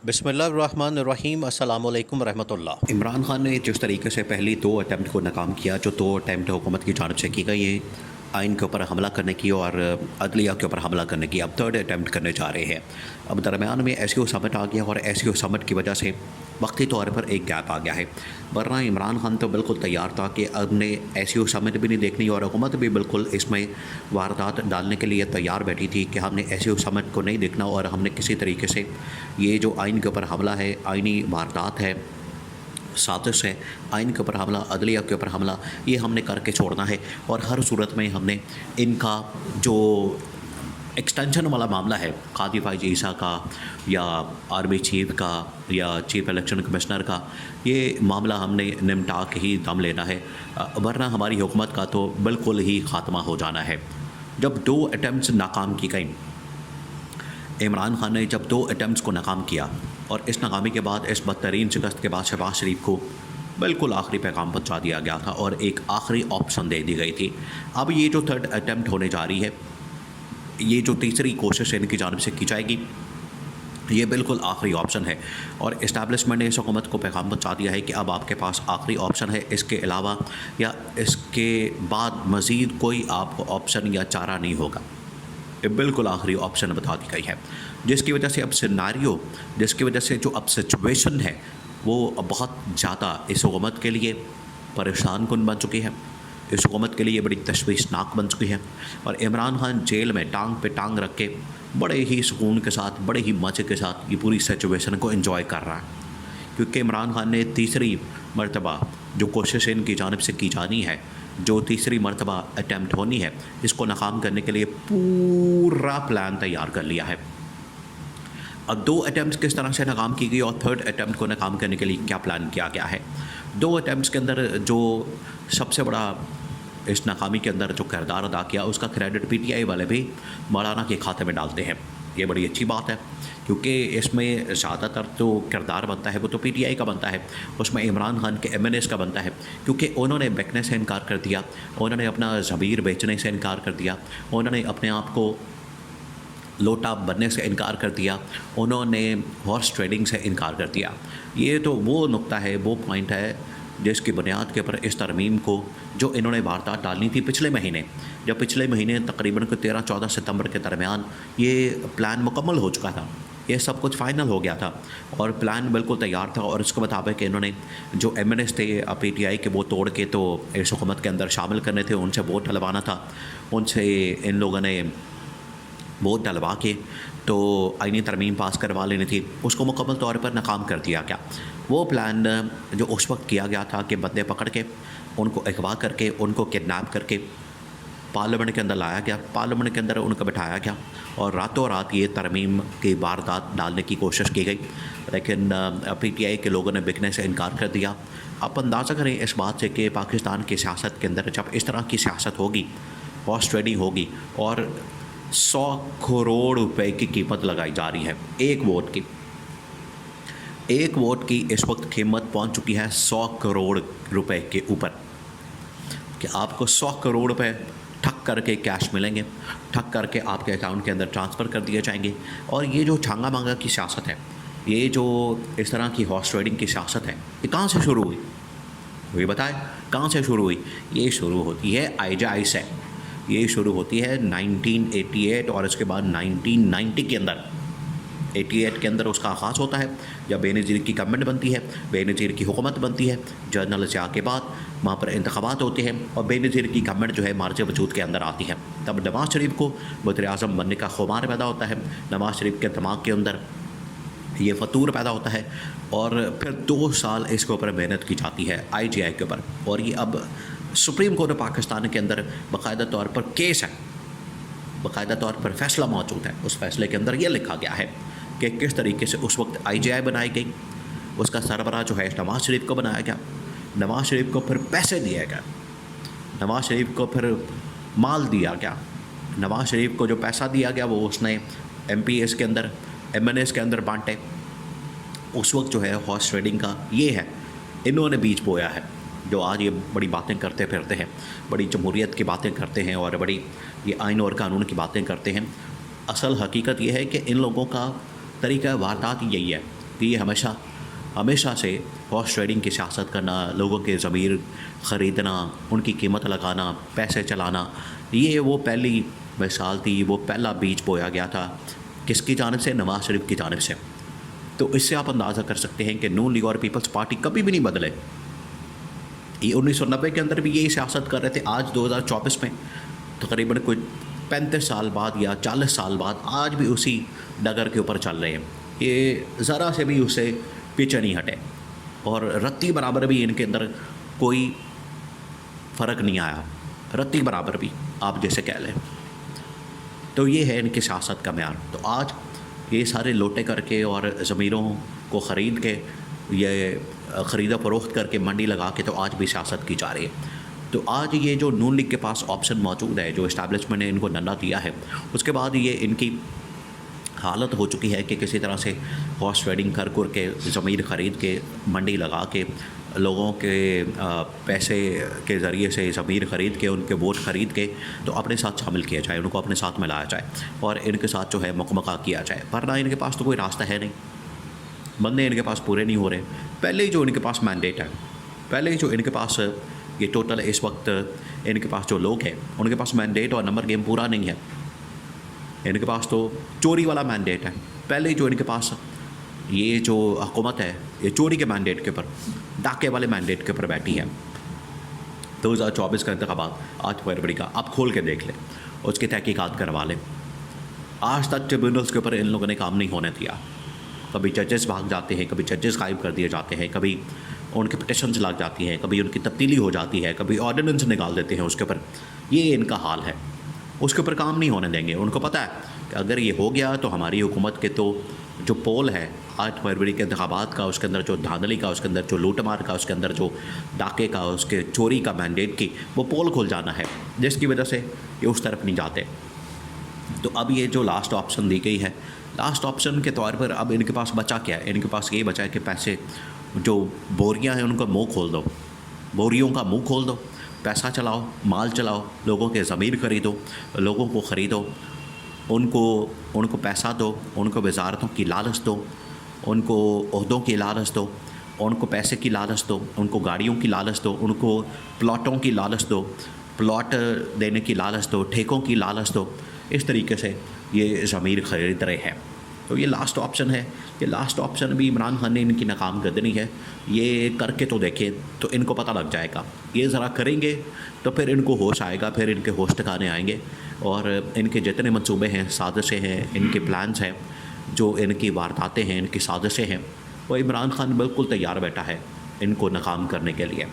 بسم اللہ الرحمن الرحیم، السلام علیکم ورحمۃ اللہ۔ عمران خان نے جس طریقے سے پہلی دو اٹیمپٹ کو ناکام کیا، جو دو اٹیمپٹ حکومت کی جانب سے کی گئی ہے آئین کے اوپر حملہ کرنے کی اور عدلیہ کے اوپر حملہ کرنے کی، اب تھرڈ اٹیمپٹ کرنے جا رہے ہیں۔ اب درمیان میں ایس او سمٹ آ گیا اور ایس او سمٹ کی وجہ سے وقتی طور پر ایک گیپ آ گیا ہے، ورنہ عمران خان تو بالکل تیار تھا کہ اب نے ایس او سمٹ بھی نہیں دیکھنی اور حکومت بھی بالکل اس میں واردات ڈالنے کے لیے تیار بیٹھی تھی کہ ہم نے ایس او سمٹ کو نہیں دیکھنا اور ہم نے کسی طریقے سے یہ جو آئین کے اوپر حملہ ہے، آئینی واردات ہے، سازش ہے، آئین کے اوپر حملہ، عدلیہ کے اوپر حملہ، یہ ہم نے کر کے چھوڑنا ہے۔ اور ہر صورت میں ہم نے ان کا جو ایکسٹینشن والا معاملہ ہے، قاضی فائز عیسیٰ کا یا آرمی چیف کا یا چیف الیکشن کمشنر کا، یہ معاملہ ہم نے نمٹا کے ہی دم لینا ہے، ورنہ ہماری حکومت کا تو بالکل ہی خاتمہ ہو جانا ہے۔ جب دو اٹیمپٹس ناکام کی گئیں، عمران خان نے جب دو اٹیمپٹس کو ناکام کیا اور اس ناکامی کے بعد، اس بدترین شکست کے بعد شہباز شریف کو بالکل آخری پیغام پہنچا دیا گیا تھا اور ایک آخری آپشن دے دی گئی تھی۔ اب یہ جو تھرڈ اٹیمپٹ ہونے جا رہی ہے، یہ جو تیسری کوشش ان کی جانب سے کی جائے گی، یہ بالکل آخری آپشن ہے اور اسٹیبلشمنٹ نے اس حکومت کو پیغام پہنچا دیا ہے کہ اب آپ کے پاس آخری آپشن ہے، اس کے علاوہ یا اس کے بعد مزید کوئی آپ کو آپشن یا چارہ نہیں ہوگا۔ یہ بالکل آخری آپشن بتا دی گئی ہے، جس کی وجہ سے اب سیناریو، جس کی وجہ سے جو اب سچویشن ہے، وہ بہت زیادہ اس حکومت کے لیے پریشان کن بن چکی ہے، اس حکومت کے لیے بڑی تشویشناک بن چکی ہے۔ اور عمران خان جیل میں ٹانگ پہ ٹانگ رکھ کے بڑے ہی سکون کے ساتھ، بڑے ہی مزے کے ساتھ یہ پوری سچویشن کو انجوائے کر رہا ہے، کیونکہ عمران خان نے تیسری مرتبہ جو کوشش ان کی جانب سے کی جانی ہے، جو تیسری مرتبہ اٹیمپٹ ہونی ہے، اس کو ناکام کرنے کے لیے پورا پلان تیار کر لیا ہے۔ اب دو اٹیمپٹس کس طرح سے ناکام کی گئی اور تھرڈ اٹیمپٹ کو ناکام کرنے کے لیے کیا پلان کیا گیا ہے۔ دو اٹیمپٹس کے اندر جو سب سے بڑا اس ناکامی کے اندر جو کردار ادا کیا، اس کا کریڈٹ پی ٹی آئی والے بھی مولانا کے کھاتے میں ڈالتے ہیں۔ یہ بڑی اچھی بات ہے، کیونکہ اس میں زیادہ تر جو کردار بنتا ہے وہ تو پی ٹی آئی کا بنتا ہے، اس میں عمران خان کے ایم این ایس کا بنتا ہے، کیونکہ انہوں نے بکنے سے انکار کر دیا، انہوں نے اپنا ضمیر بیچنے سے انکار کر دیا، انہوں نے اپنے آپ کو لوٹا بننے سے انکار کر دیا، انہوں نے ہارس ٹریڈنگ سے انکار کر دیا۔ یہ تو وہ نقطہ ہے، وہ پوائنٹ ہے جس کی بنیاد کے اوپر اس ترمیم کو، جو انہوں نے واردات ڈالنی تھی پچھلے مہینے، جب پچھلے مہینے تقریباً 13-14 ستمبر کے درمیان یہ پلان مکمل ہو چکا تھا، یہ سب کچھ فائنل ہو گیا تھا اور پلان بالکل تیار تھا، اور اس کے مطابق انہوں نے جو ایم این ایس تھے پی ٹی آئی کے، وہ توڑ کے تو اس حکومت کے اندر شامل کرنے تھے، ان سے ووٹ ڈلوانا تھا، ان سے ان لوگوں نے ووٹ ڈلوا کے تو آئینی ترمیم پاس کروا لینی تھی، اس کو مکمل طور پر ناکام کر دیا گیا۔ وہ پلان جو اس وقت کیا گیا تھا کہ بندے پکڑ کے ان کو اغوا کر کے، ان کو کڈنیپ کر کے پارلیمنٹ کے اندر لایا گیا، پارلیمنٹ کے اندر ان کو بٹھایا گیا اور راتوں رات یہ ترمیم کی واردات ڈالنے کی کوشش کی گئی، لیکن پی ٹی آئی کے لوگوں نے بکنے سے انکار کر دیا۔ آپ اندازہ کریں اس بات سے کہ پاکستان کی سیاست کے اندر جب اس طرح کی سیاست ہوگی، ہارس ٹریڈنگ ہوگی اور 100 کروڑ روپے کی قیمت لگائی جا رہی ہے ایک ووٹ کی، ایک ووٹ کی اس وقت قیمت پہنچ چکی ہے 100 کروڑ روپے کے اوپر، کہ آپ کو 100 کروڑ روپے ٹھک کر کے کیش ملیں گے، ٹھک کر کے آپ کے اکاؤنٹ کے اندر ٹرانسفر کر دیے جائیں گے۔ اور یہ جو چھانگا مانگا کی سیاست ہے، یہ جو اس طرح کی ہارس ٹریڈنگ کی سیاست ہے، یہ کہاں سے شروع ہوئی؟ وہی بتائیں کہاں سے شروع ہوئی؟ یہ شروع ہوتی ہے آئی جے آئی سے، یہ شروع ہوتی ہے 1988 اور اس کے بعد 1990 کے اندر، 88 کے اندر اس کا آغاز ہوتا ہے جب بے نظیر کی گورنمنٹ بنتی ہے، بے نظیر کی حکومت بنتی ہے، جنرل ضیاء کے بعد وہاں پر انتخابات ہوتے ہیں اور بے نظیر کی گورنمنٹ جو ہے مارچ وجود کے اندر آتی ہے۔ تب نواز شریف کو وزیر اعظم بننے کا خمار پیدا ہوتا ہے، نواز شریف کے دماغ کے اندر یہ فطور پیدا ہوتا ہے اور پھر 2 سال اس کے اوپر محنت کی جاتی ہے آئی جی آئی کے اوپر، اور یہ اب سپریم کورٹ پاکستان کے اندر باقاعدہ طور پر کیس ہے، باقاعدہ طور پر فیصلہ موجود ہے۔ اس فیصلے کے اندر یہ لکھا گیا ہے کہ کس طریقے سے اس وقت آئی جے آئی بنائی گئی، اس کا سربراہ جو ہے نواز شریف کو بنایا گیا، نواز شریف کو پھر پیسے دیے گئے، نواز شریف کو پھر مال دیا گیا، نواز شریف کو جو پیسہ دیا گیا وہ اس نے ایم پی ایس کے اندر، ایم این ایس کے اندر بانٹے۔ اس وقت جو ہے ہارس ٹریڈنگ کا یہ ہے، انہوں نے بیج بویا ہے، جو آج یہ بڑی باتیں کرتے پھرتے ہیں، بڑی جمہوریت کی باتیں کرتے ہیں اور بڑی یہ آئین اور قانون کی باتیں کرتے ہیں۔ اصل حقیقت یہ ہے کہ ان لوگوں کا طریقہ واردات یہی ہے کہ یہ ہمیشہ سے ہارس ٹریڈنگ کی سیاست کرنا، لوگوں کے ضمیر خریدنا، ان کی قیمت لگانا، پیسے چلانا، یہ وہ پہلی مثال تھی، وہ پہلا بیج بویا گیا تھا کس کی جانب سے؟ نواز شریف کی جانب سے۔ تو اس سے آپ اندازہ کر سکتے ہیں کہ نون لیگ اور پیپلز پارٹی کبھی بھی نہیں بدلے۔ یہ 1990 کے اندر بھی یہی سیاست کر رہے تھے، آج 2024 میں تقریباً کوئی 35 سال بعد یا 40 سال بعد آج بھی اسی ڈگر کے اوپر چل رہے ہیں۔ یہ ذرا سے بھی اسے پیچھے نہیں ہٹے، اور رتی برابر بھی ان کے اندر کوئی فرق نہیں آیا، رتی برابر بھی آپ جیسے کہہ لیں۔ تو یہ ہے ان کی سیاست کا معیار۔ تو آج یہ سارے لوٹے کر کے اور ضمیروں کو خرید کے، یہ خرید و فروخت کر کے منڈی لگا کے تو آج بھی سیاست کی جا رہی ہے۔ تو آج یہ جو نون لیگ کے پاس آپشن موجود ہے، جو اسٹیبلشمنٹ نے ان کو ڈنڈا دیا ہے، اس کے بعد یہ ان کی حالت ہو چکی ہے کہ کسی طرح سے ہارس ٹریڈنگ کر کے ضمیر خرید کے منڈی لگا کے لوگوں کے پیسے کے ذریعے سے ضمیر خرید کے، ان کے ووٹ خرید کے تو اپنے ساتھ شامل کیا جائے، ان کو اپنے ساتھ ملایا جائے اور ان کے ساتھ جو ہے مکمکہ کیا جائے۔ ورنہ ان کے پاس تو کوئی راستہ ہے نہیں، بندے ان کے پاس پورے نہیں ہو رہے۔ پہلے ہی جو ان کے پاس مینڈیٹ ہے، پہلے ہی جو ان کے پاس یہ ٹوٹل اس وقت ان کے پاس جو لوگ ہیں، ان کے پاس مینڈیٹ اور نمبر گیم پورا نہیں ہے۔ ان کے پاس تو چوری والا مینڈیٹ ہے۔ پہلے جو ان کے پاس یہ جو حکومت ہے، یہ چوری کے مینڈیٹ کے اوپر، ڈاکے والے مینڈیٹ کے اوپر بیٹھی ہے۔ 2024 کا انتخابات 8 فروری کا آپ کھول کے دیکھ لیں، اس کی تحقیقات کروا لیں۔ آج تک ٹریبیونلز کے اوپر ان لوگوں نے کام نہیں ہونے دیا۔ کبھی ججز بھاگ جاتے ہیں، کبھی ججز غائب کر دیے جاتے ہیں، کبھی ان کی پٹیشنز لگ جاتی ہیں، کبھی ان کی تبدیلی ہو جاتی ہے، کبھی آرڈیننس نکال دیتے ہیں اس کے اوپر۔ یہ ان کا حال ہے، اس کے اوپر کام نہیں ہونے دیں گے۔ ان کو پتہ ہے کہ اگر یہ ہو گیا تو ہماری حکومت کے تو جو پول ہے 8 فروری کے انتخابات کا، اس کے اندر جو دھاندلی کا، اس کے اندر جو لوٹ مار کا، اس کے اندر جو ڈاکے کا، اس کے چوری کا مینڈیٹ کی، وہ پول کھل جانا ہے، جس کی وجہ سے یہ اس طرف نہیں جاتے۔ تو اب یہ جو لاسٹ آپشن دی گئی ہے، لاسٹ آپشن کے طور پر اب ان کے پاس بچا کیا ہے؟ ان کے پاس یہ بچا ہے کہ پیسے جو بوریاں ہیں ان کا منہ کھول دو، بوریوں کا منہ کھول دو، پیسہ چلاؤ، مال چلاؤ، لوگوں کے ضمیر خریدو، لوگوں کو خریدو، ان کو پیسہ دو، ان کو وزارتوں کی لالچ دو، ان کو عہدوں کی لالچ دو، ان کو پیسے کی لالچ دو، ان کو گاڑیوں کی لالچ دو، ان کو پلاٹوں کی لالچ دو، پلاٹ دینے کی لالچ دو، ٹھیکوں کی لالچ دو۔ اس طریقے سے یہ ضمیر خرید رہے ہیں۔ تو یہ لاسٹ آپشن ہے۔ یہ لاسٹ آپشن بھی عمران خان نے ان کی ناکام گردنی ہے۔ یہ کر کے تو دیکھیں تو ان کو پتہ لگ جائے گا۔ یہ ذرا کریں گے تو پھر ان کو ہوش آئے گا، پھر ان کے ہوش ٹھکانے آئیں گے، اور ان کے جتنے منصوبے ہیں، سازشیں ہیں، ان کے پلانس ہیں، جو ان کی وارداتیں ہیں، ان کی سازشیں ہیں، وہ عمران خان بالکل تیار بیٹھا ہے ان کو ناکام کرنے کے لیے۔